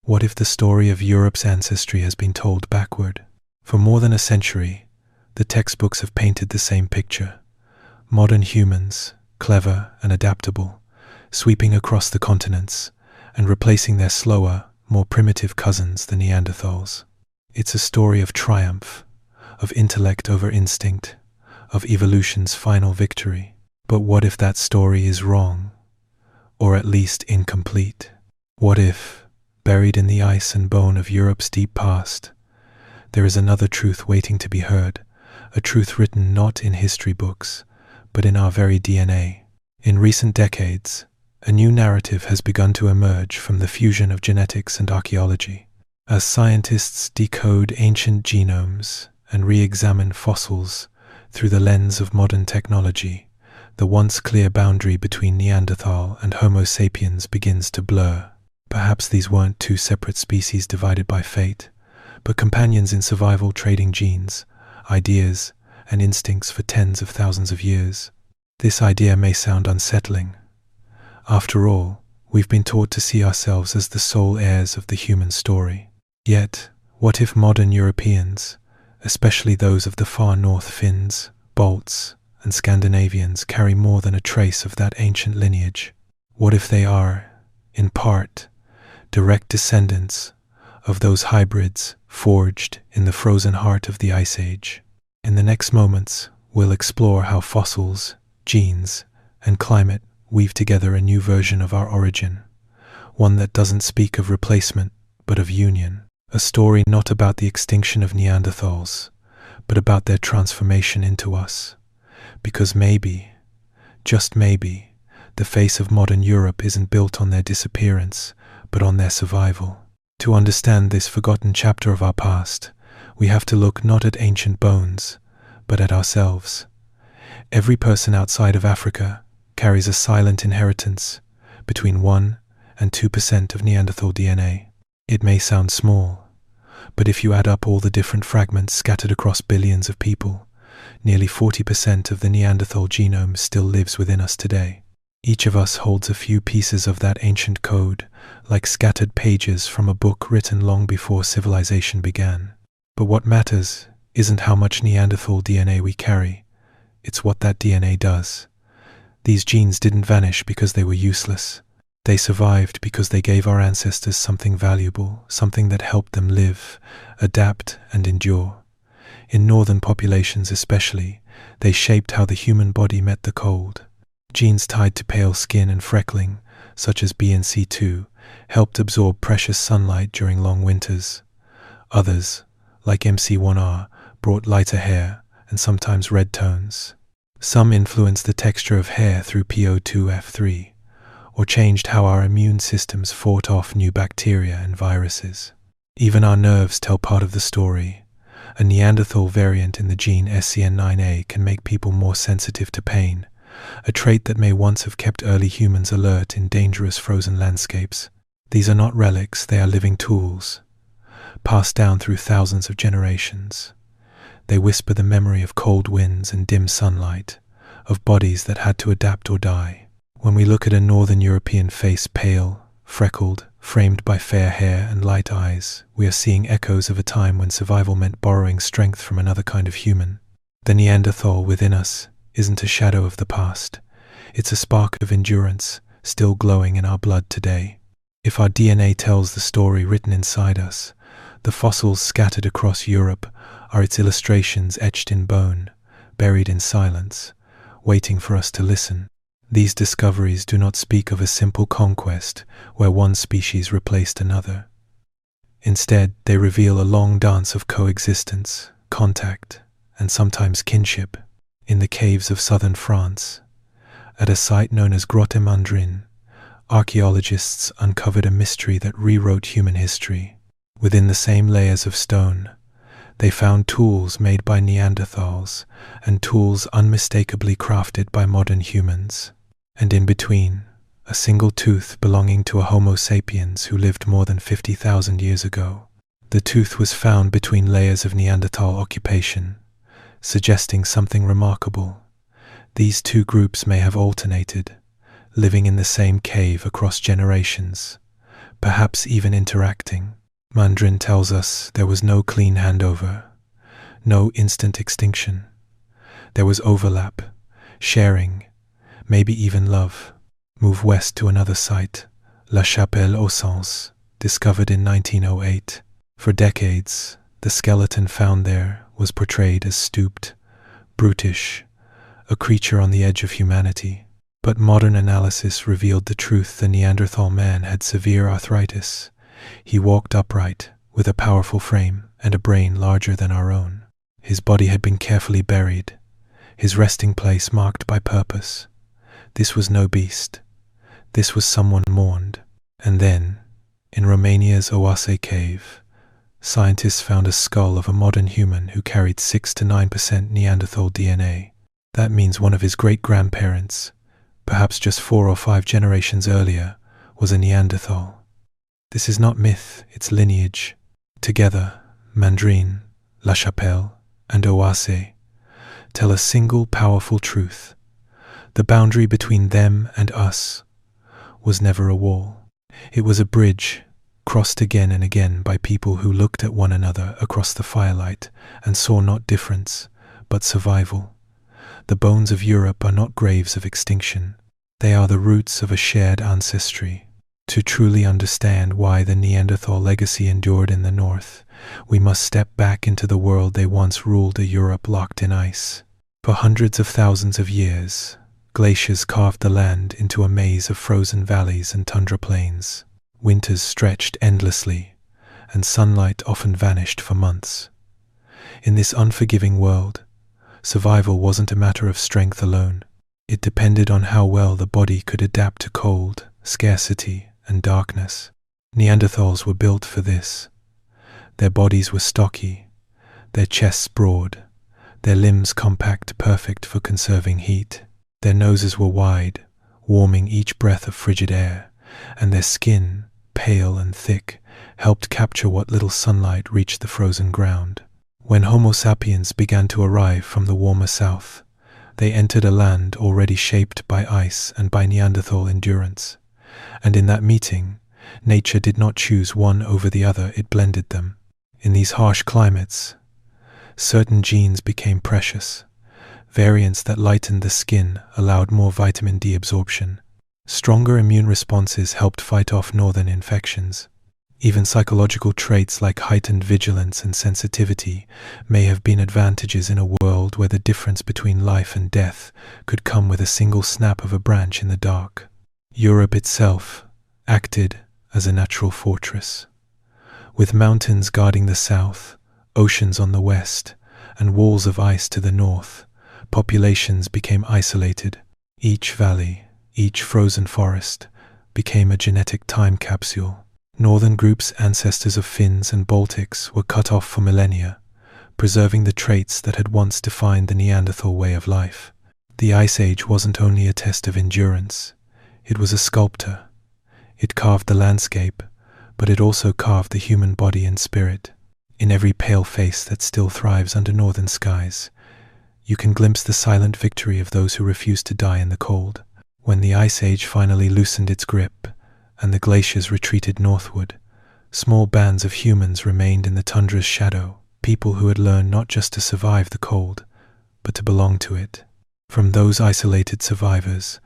What if the story of Europe's ancestry has been told backward? For more than a century, the textbooks have painted the same picture. Modern humans, clever and adaptable, sweeping across the continents and replacing their slower, more primitive cousins, the Neanderthals. It's a story of triumph, of intellect over instinct, of evolution's final victory. But what if that story is wrong, or at least incomplete? What if, buried in the ice and bone of Europe's deep past, there is another truth waiting to be heard, a truth written not in history books, but in our very DNA? In recent decades, a new narrative has begun to emerge from the fusion of genetics and archaeology. As scientists decode ancient genomes and re-examine fossils through the lens of modern technology, the once clear boundary between Neanderthal and Homo sapiens begins to blur. Perhaps these weren't two separate species divided by fate, but companions in survival trading genes, ideas, and instincts for tens of thousands of years. This idea may sound unsettling. After all, we've been taught to see ourselves as the sole heirs of the human story. Yet, what if modern Europeans, especially those of the far north Finns, Balts, and Scandinavians, carry more than a trace of that ancient lineage? What if they are, in part, direct descendants of those hybrids forged in the frozen heart of the Ice Age? In the next moments, we'll explore how fossils, genes, and climate weave together a new version of our origin, one that doesn't speak of replacement, but of union. A story not about the extinction of Neanderthals, but about their transformation into us. Because maybe, just maybe, the face of modern Europe isn't built on their disappearance, but on their survival. To understand this forgotten chapter of our past, we have to look not at ancient bones, but at ourselves. Every person outside of Africa carries a silent inheritance, between 1 and 2% of Neanderthal DNA. It may sound small, but if you add up all the different fragments scattered across billions of people, nearly 40% of the Neanderthal genome still lives within us today. Each of us holds a few pieces of that ancient code, like scattered pages from a book written long before civilization began. But what matters isn't how much Neanderthal DNA we carry, it's what that DNA does. These genes didn't vanish because they were useless. They survived because they gave our ancestors something valuable, something that helped them live, adapt, and endure. In northern populations especially, they shaped how the human body met the cold. Genes tied to pale skin and freckling, such as BNC2, helped absorb precious sunlight during long winters. Others, like MC1R, brought lighter hair and sometimes red tones. Some influenced the texture of hair through PO2F3, or changed how our immune systems fought off new bacteria and viruses. Even our nerves tell part of the story. A Neanderthal variant in the gene SCN9A can make people more sensitive to pain, a trait that may once have kept early humans alert in dangerous frozen landscapes. These are not relics, they are living tools, passed down through thousands of generations. They whisper the memory of cold winds and dim sunlight, of bodies that had to adapt or die. When we look at a northern European face, pale, freckled, framed by fair hair and light eyes, we are seeing echoes of a time when survival meant borrowing strength from another kind of human. The Neanderthal within us isn't a shadow of the past. It's a spark of endurance, still glowing in our blood today. If our DNA tells the story written inside us, the fossils scattered across Europe are its illustrations etched in bone, buried in silence, waiting for us to listen. These discoveries do not speak of a simple conquest where one species replaced another. Instead, they reveal a long dance of coexistence, contact, and sometimes kinship. In the caves of southern France, at a site known as Grotte Mandrin, archaeologists uncovered a mystery that rewrote human history. Within the same layers of stone, they found tools made by Neanderthals and tools unmistakably crafted by modern humans. And in between, a single tooth belonging to a Homo sapiens who lived more than 50,000 years ago. The tooth was found between layers of Neanderthal occupation, suggesting something remarkable. These two groups may have alternated, living in the same cave across generations, perhaps even interacting. Mandrin tells us there was no clean handover, no instant extinction. There was overlap, sharing, maybe even love. Move west to another site, La Chapelle-aux-Sens, discovered in 1908. For decades, the skeleton found there was portrayed as stooped, brutish, a creature on the edge of humanity. But modern analysis revealed the truth: the Neanderthal man had severe arthritis. He walked upright, with a powerful frame and a brain larger than our own. His body had been carefully buried, his resting place marked by purpose. This was no beast. This was someone mourned. And then, in Romania's Oase cave, scientists found a skull of a modern human who carried 6 to 9% Neanderthal DNA. That means one of his great-grandparents, perhaps just 4 or 5 generations earlier, was a Neanderthal. This is not myth, it's lineage. Together, Mandrin, La Chapelle, and Oase tell a single powerful truth. The boundary between them and us was never a wall. It was a bridge, crossed again and again by people who looked at one another across the firelight and saw not difference, but survival. The bones of Europe are not graves of extinction. They are the roots of a shared ancestry. To truly understand why the Neanderthal legacy endured in the north, we must step back into the world they once ruled, a Europe locked in ice. For hundreds of thousands of years, glaciers carved the land into a maze of frozen valleys and tundra plains. Winters stretched endlessly, and sunlight often vanished for months. In this unforgiving world, survival wasn't a matter of strength alone. It depended on how well the body could adapt to cold, scarcity, and darkness. Neanderthals were built for this. Their bodies were stocky, their chests broad, their limbs compact, perfect for conserving heat. Their noses were wide, warming each breath of frigid air, and their skin, pale and thick, helped capture what little sunlight reached the frozen ground. When Homo sapiens began to arrive from the warmer south, they entered a land already shaped by ice and by Neanderthal endurance. And in that meeting, nature did not choose one over the other, it blended them. In these harsh climates, certain genes became precious. Variants that lightened the skin allowed more vitamin D absorption. Stronger immune responses helped fight off northern infections. Even psychological traits like heightened vigilance and sensitivity may have been advantages in a world where the difference between life and death could come with a single snap of a branch in the dark. Europe itself acted as a natural fortress. With mountains guarding the south, oceans on the west, and walls of ice to the north, populations became isolated. Each valley, each frozen forest, became a genetic time capsule. Northern groups, ancestors of Finns and Baltics, were cut off for millennia, preserving the traits that had once defined the Neanderthal way of life. The Ice Age wasn't only a test of endurance, it was a sculptor. It carved the landscape, but it also carved the human body and spirit. In every pale face that still thrives under northern skies, you can glimpse the silent victory of those who refused to die in the cold. When the Ice Age finally loosened its grip, and the glaciers retreated northward, small bands of humans remained in the tundra's shadow, people who had learned not just to survive the cold, but to belong to it. From those isolated survivors,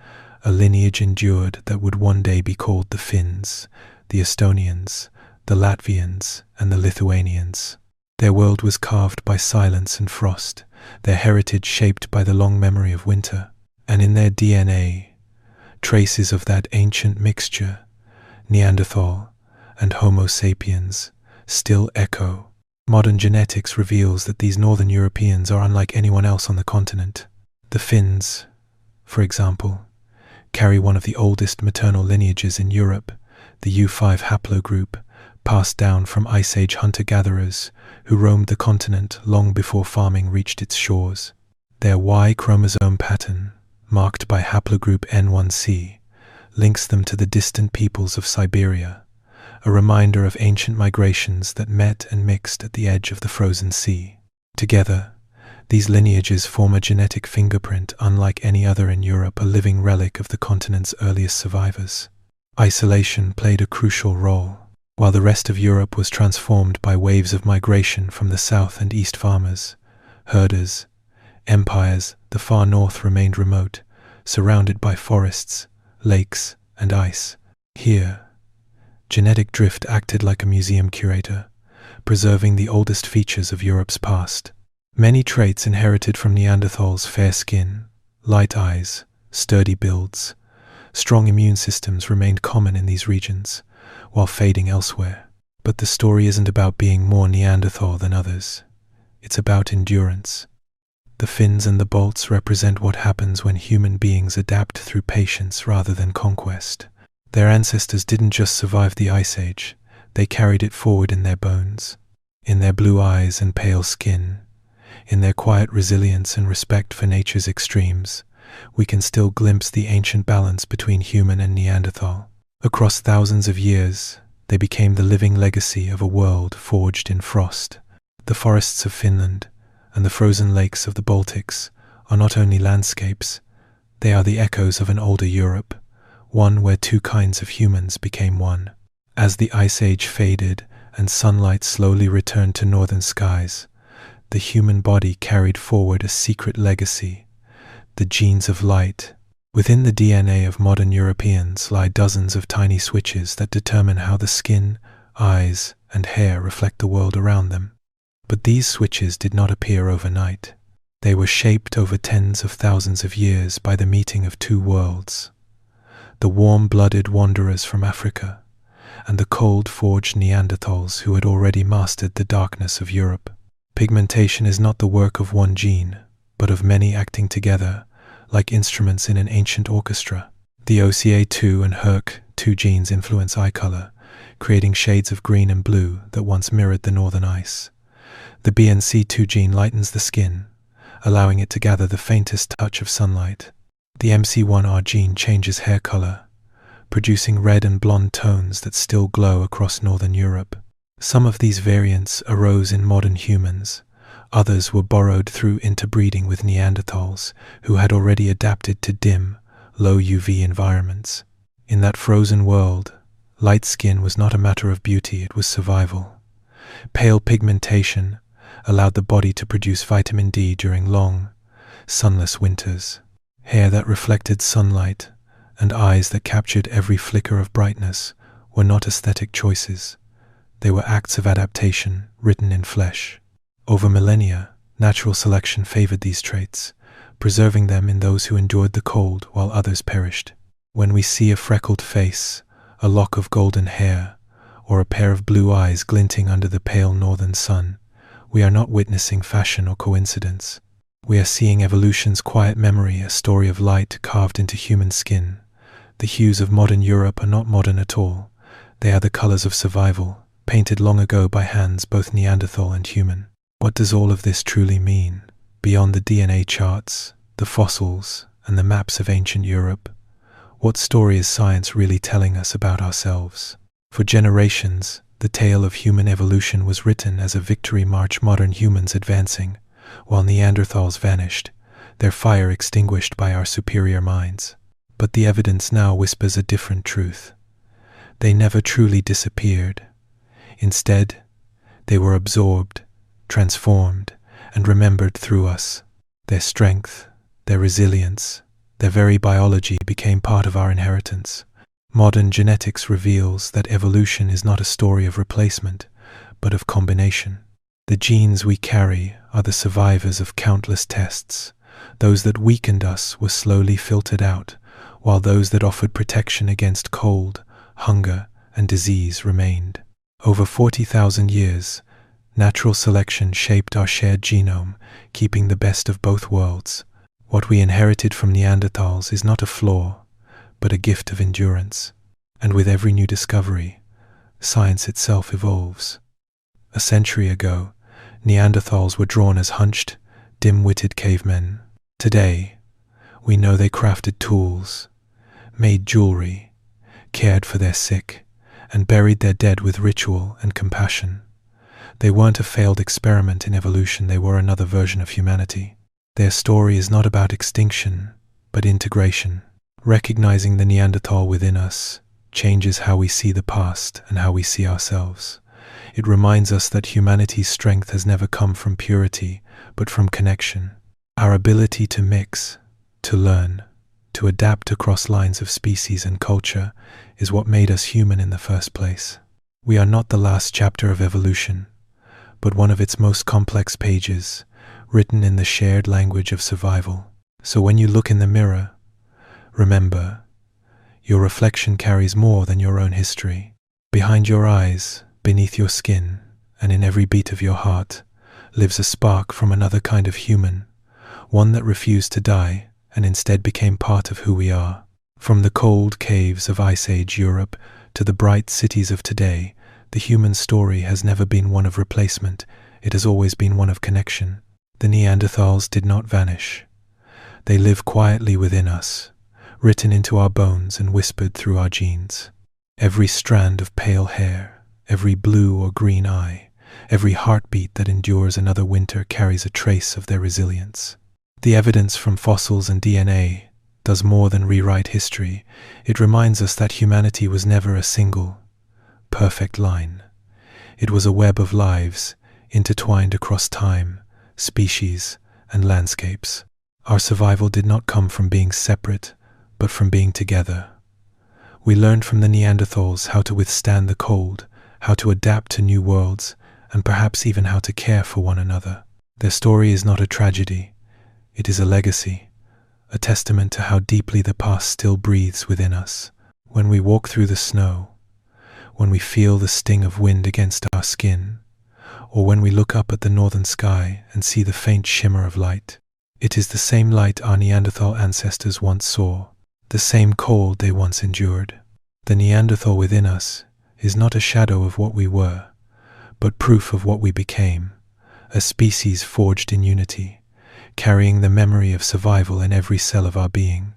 a lineage endured that would one day be called the Finns, the Estonians, the Latvians, and the Lithuanians. Their world was carved by silence and frost, their heritage shaped by the long memory of winter, and in their DNA, traces of that ancient mixture, Neanderthal and Homo sapiens, still echo. Modern genetics reveals that these northern Europeans are unlike anyone else on the continent. The Finns, for example, carry one of the oldest maternal lineages in Europe, the U5 haplogroup, passed down from Ice Age hunter-gatherers who roamed the continent long before farming reached its shores. Their Y chromosome pattern, marked by haplogroup N1C, links them to the distant peoples of Siberia, a reminder of ancient migrations that met and mixed at the edge of the frozen sea. Together, these lineages form a genetic fingerprint unlike any other in Europe, a living relic of the continent's earliest survivors. Isolation played a crucial role. While the rest of Europe was transformed by waves of migration from the south and east, farmers, herders, empires, the far north remained remote, surrounded by forests, lakes, and ice. Here, genetic drift acted like a museum curator, preserving the oldest features of Europe's past. Many traits inherited from Neanderthals: fair skin, light eyes, sturdy builds, strong immune systems remained common in these regions, while fading elsewhere. But the story isn't about being more Neanderthal than others. It's about endurance. The fins and the bolts represent what happens when human beings adapt through patience rather than conquest. Their ancestors didn't just survive the Ice Age, they carried it forward in their bones, in their blue eyes and pale skin, in their quiet resilience and respect for nature's extremes. We can still glimpse the ancient balance between human and Neanderthal. Across thousands of years, they became the living legacy of a world forged in frost. The forests of Finland and the frozen lakes of the Baltics are not only landscapes, they are the echoes of an older Europe, one where two kinds of humans became one. As the Ice Age faded and sunlight slowly returned to northern skies, the human body carried forward a secret legacy: the genes of light. Within the DNA of modern Europeans lie dozens of tiny switches that determine how the skin, eyes, and hair reflect the world around them. But these switches did not appear overnight. They were shaped over tens of thousands of years by the meeting of two worlds: the warm-blooded wanderers from Africa and the cold-forged Neanderthals who had already mastered the darkness of Europe. Pigmentation is not the work of one gene, but of many acting together, like instruments in an ancient orchestra. The OCA2 and HERC2 genes influence eye color, creating shades of green and blue that once mirrored the northern ice. The BNC2 gene lightens the skin, allowing it to gather the faintest touch of sunlight. The MC1R gene changes hair color, producing red and blonde tones that still glow across northern Europe. Some of these variants arose in modern humans. Others were borrowed through interbreeding with Neanderthals, who had already adapted to dim, low UV environments. In that frozen world, light skin was not a matter of beauty, it was survival. Pale pigmentation allowed the body to produce vitamin D during long, sunless winters. Hair that reflected sunlight and eyes that captured every flicker of brightness were not aesthetic choices. They were acts of adaptation written in flesh. Over millennia, natural selection favored these traits, preserving them in those who endured the cold while others perished. When we see a freckled face, a lock of golden hair, or a pair of blue eyes glinting under the pale northern sun, we are not witnessing fashion or coincidence. We are seeing evolution's quiet memory, a story of light carved into human skin. The hues of modern Europe are not modern at all. They are the colors of survival, painted long ago by hands both Neanderthal and human. What does all of this truly mean? Beyond the DNA charts, the fossils, and the maps of ancient Europe, what story is science really telling us about ourselves? For generations, the tale of human evolution was written as a victory march, modern humans advancing, while Neanderthals vanished, their fire extinguished by our superior minds. But the evidence now whispers a different truth. They never truly disappeared. Instead, they were absorbed, transformed, and remembered through us. Their strength, their resilience, their very biology became part of our inheritance. Modern genetics reveals that evolution is not a story of replacement, but of combination. The genes we carry are the survivors of countless tests. Those that weakened us were slowly filtered out, while those that offered protection against cold, hunger, and disease remained. Over 40,000 years, natural selection shaped our shared genome, keeping the best of both worlds. What we inherited from Neanderthals is not a flaw, but a gift of endurance. And with every new discovery, science itself evolves. A century ago, Neanderthals were drawn as hunched, dim-witted cavemen. Today, we know they crafted tools, made jewelry, cared for their sick, and buried their dead with ritual and compassion. They weren't a failed experiment in evolution, they were another version of humanity. Their story is not about extinction, but integration. Recognizing the Neanderthal within us changes how we see the past and how we see ourselves. It reminds us that humanity's strength has never come from purity, but from connection. Our ability to mix, to learn, to adapt across lines of species and culture is what made us human in the first place. We are not the last chapter of evolution, but one of its most complex pages, written in the shared language of survival. So when you look in the mirror, remember, your reflection carries more than your own history. Behind your eyes, beneath your skin, and in every beat of your heart, lives a spark from another kind of human, one that refused to die and instead became part of who we are. From the cold caves of Ice Age Europe to the bright cities of today, the human story has never been one of replacement, it has always been one of connection. The Neanderthals did not vanish. They live quietly within us, written into our bones and whispered through our genes. Every strand of pale hair, every blue or green eye, every heartbeat that endures another winter carries a trace of their resilience. The evidence from fossils and DNA does more than rewrite history. It reminds us that humanity was never a single, perfect line. It was a web of lives intertwined across time, species, and landscapes. Our survival did not come from being separate, but from being together. We learned from the Neanderthals how to withstand the cold, how to adapt to new worlds, and perhaps even how to care for one another. Their story is not a tragedy. It is a legacy, a testament to how deeply the past still breathes within us. When we walk through the snow, when we feel the sting of wind against our skin, or when we look up at the northern sky and see the faint shimmer of light, it is the same light our Neanderthal ancestors once saw, the same cold they once endured. The Neanderthal within us is not a shadow of what we were, but proof of what we became, a species forged in unity, carrying the memory of survival in every cell of our being.